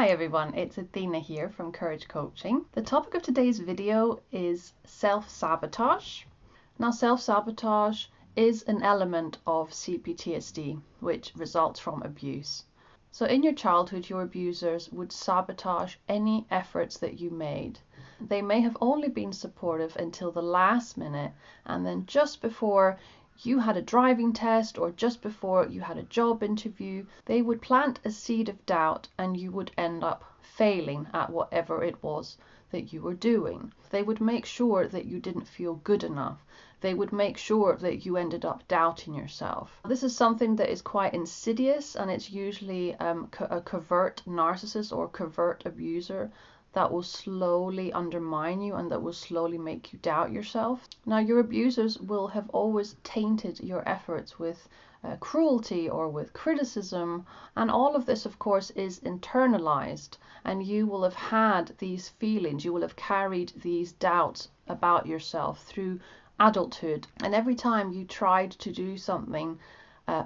Hi everyone, it's Athena here from Courage Coaching. The topic of today's video is self-sabotage. Now, self-sabotage is an element of CPTSD, which results from abuse. So in your childhood, your abusers would sabotage any efforts that you made. They may have only been supportive until the last minute, and then just before you had a driving test or just before you had a job interview, they would plant a seed of doubt and you would end up failing at whatever it was that you were doing. They would make sure that you didn't feel good enough. They would make sure that you ended up doubting yourself. This is something that is quite insidious, and it's usually a covert narcissist or covert abuser that will slowly undermine you and that will slowly make you doubt yourself. Now, your abusers will have always tainted your efforts with cruelty or with criticism, and all of this, of course, is internalized, and you will have had these feelings, you will have carried these doubts about yourself through adulthood. And every time you tried to do something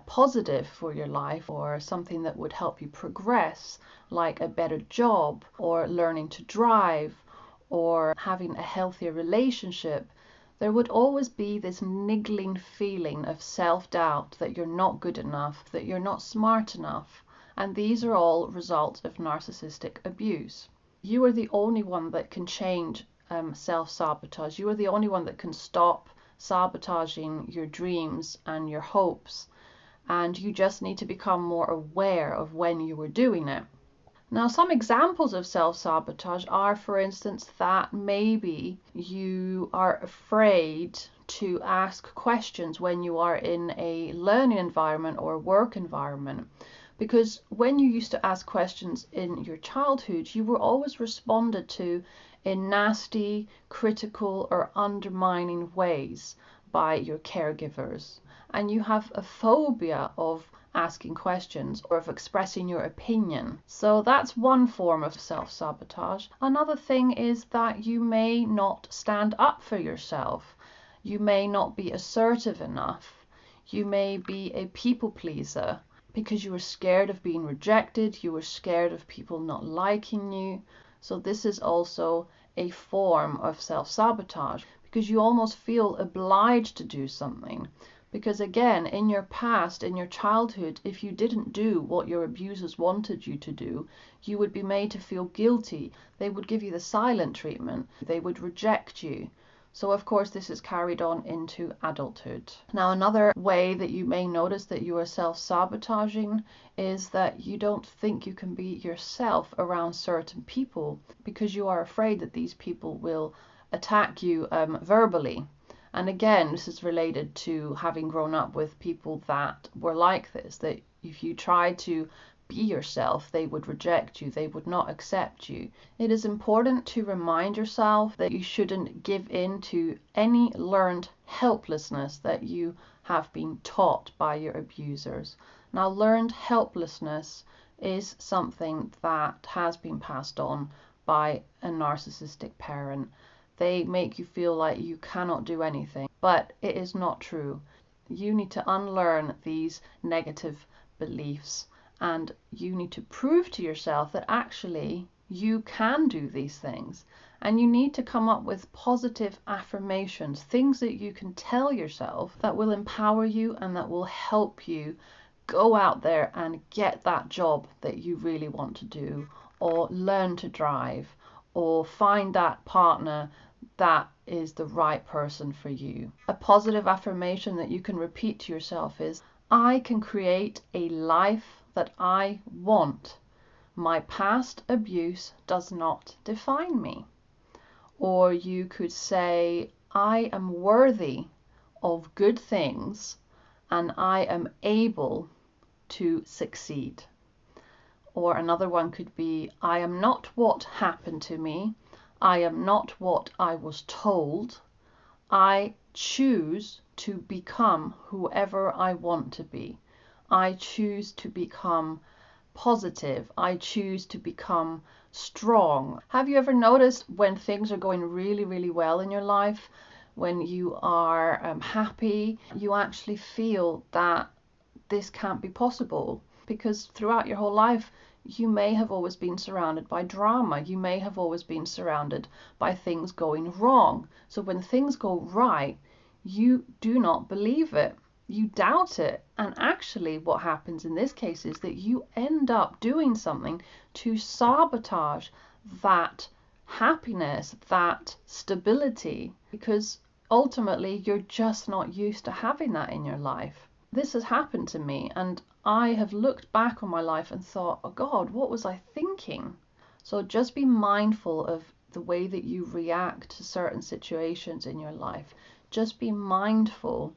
positive for your life, or something that would help you progress, like a better job or learning to drive or having a healthier relationship, there would always be this niggling feeling of self-doubt that you're not good enough, that you're not smart enough. And these are all results of narcissistic abuse. You are the only one that can change self-sabotage. You are the only one that can stop sabotaging your dreams and your hopes. And you just need to become more aware of when you were doing it. Now, some examples of self-sabotage are, for instance, that maybe you are afraid to ask questions when you are in a learning environment or a work environment. Because when you used to ask questions in your childhood, you were always responded to in nasty, critical, or undermining ways by your caregivers. And you have a phobia of asking questions or of expressing your opinion. So that's one form of self-sabotage. Another thing is that you may not stand up for yourself. You may not be assertive enough. You may be a people pleaser because you were scared of being rejected. You were scared of people not liking you. So this is also a form of self-sabotage, because you almost feel obliged to do something. Because again, in your past, in your childhood, if you didn't do what your abusers wanted you to do, you would be made to feel guilty. They would give you the silent treatment. They would reject you. So of course this is carried on into adulthood. Now, another way that you may notice that you are self-sabotaging is that you don't think you can be yourself around certain people because you are afraid that these people will attack you verbally. And again, this is related to having grown up with people that were like this, that if you tried to be yourself, they would reject you, they would not accept you. It is important to remind yourself that you shouldn't give in to any learned helplessness that you have been taught by your abusers. Now, learned helplessness is something that has been passed on by a narcissistic parent. They make you feel like you cannot do anything, but it is not true. You need to unlearn these negative beliefs, and you need to prove to yourself that actually you can do these things. And you need to come up with positive affirmations, things that you can tell yourself that will empower you and that will help you go out there and get that job that you really want to do, or learn to drive, or find that partner that is the right person for you. A positive affirmation that you can repeat to yourself is, I can create a life that I want. My past abuse does not define me. Or you could say, I am worthy of good things and I am able to succeed. Or another one could be, I am not what happened to me. I am not what I was told. I choose to become whoever I want to be. I choose to become positive. I choose to become strong. Have you ever noticed when things are going really, really well in your life, when you are happy, you actually feel that this can't be possible? Because throughout your whole life, you may have always been surrounded by drama. You may have always been surrounded by things going wrong. So when things go right, you do not believe it. You doubt it. And actually what happens in this case is that you end up doing something to sabotage that happiness, that stability, because ultimately you're just not used to having that in your life. This has happened to me, and I have looked back on my life and thought, oh God, what was I thinking? So just be mindful of the way that you react to certain situations in your life. Just be mindful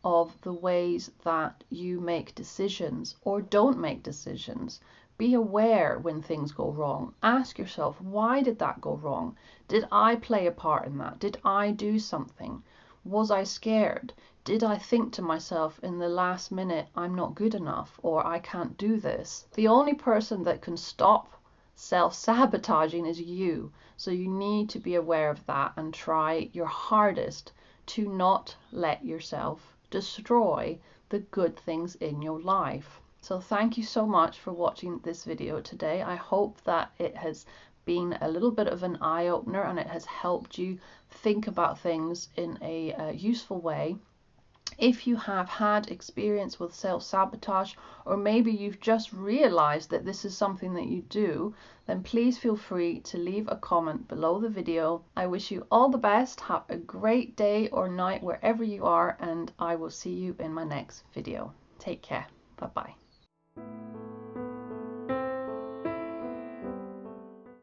of the ways that you make decisions or don't make decisions. Be aware when things go wrong. Ask yourself, why did that go wrong? Did I play a part in that? Did I do something? Was I scared? Did I think to myself in the last minute, I'm not good enough, or I can't do this? The only person that can stop self-sabotaging is you. So you need to be aware of that and try your hardest to not let yourself destroy the good things in your life. So thank you so much for watching this video today. I hope that it has been a little bit of an eye-opener and it has helped you think about things in a useful way. If you have had experience with self-sabotage, or maybe you've just realized that this is something that you do, then please feel free to leave a comment below the video. I wish you all the best. Have a great day or night wherever you are, and I will see you in my next video. Take care. Bye bye.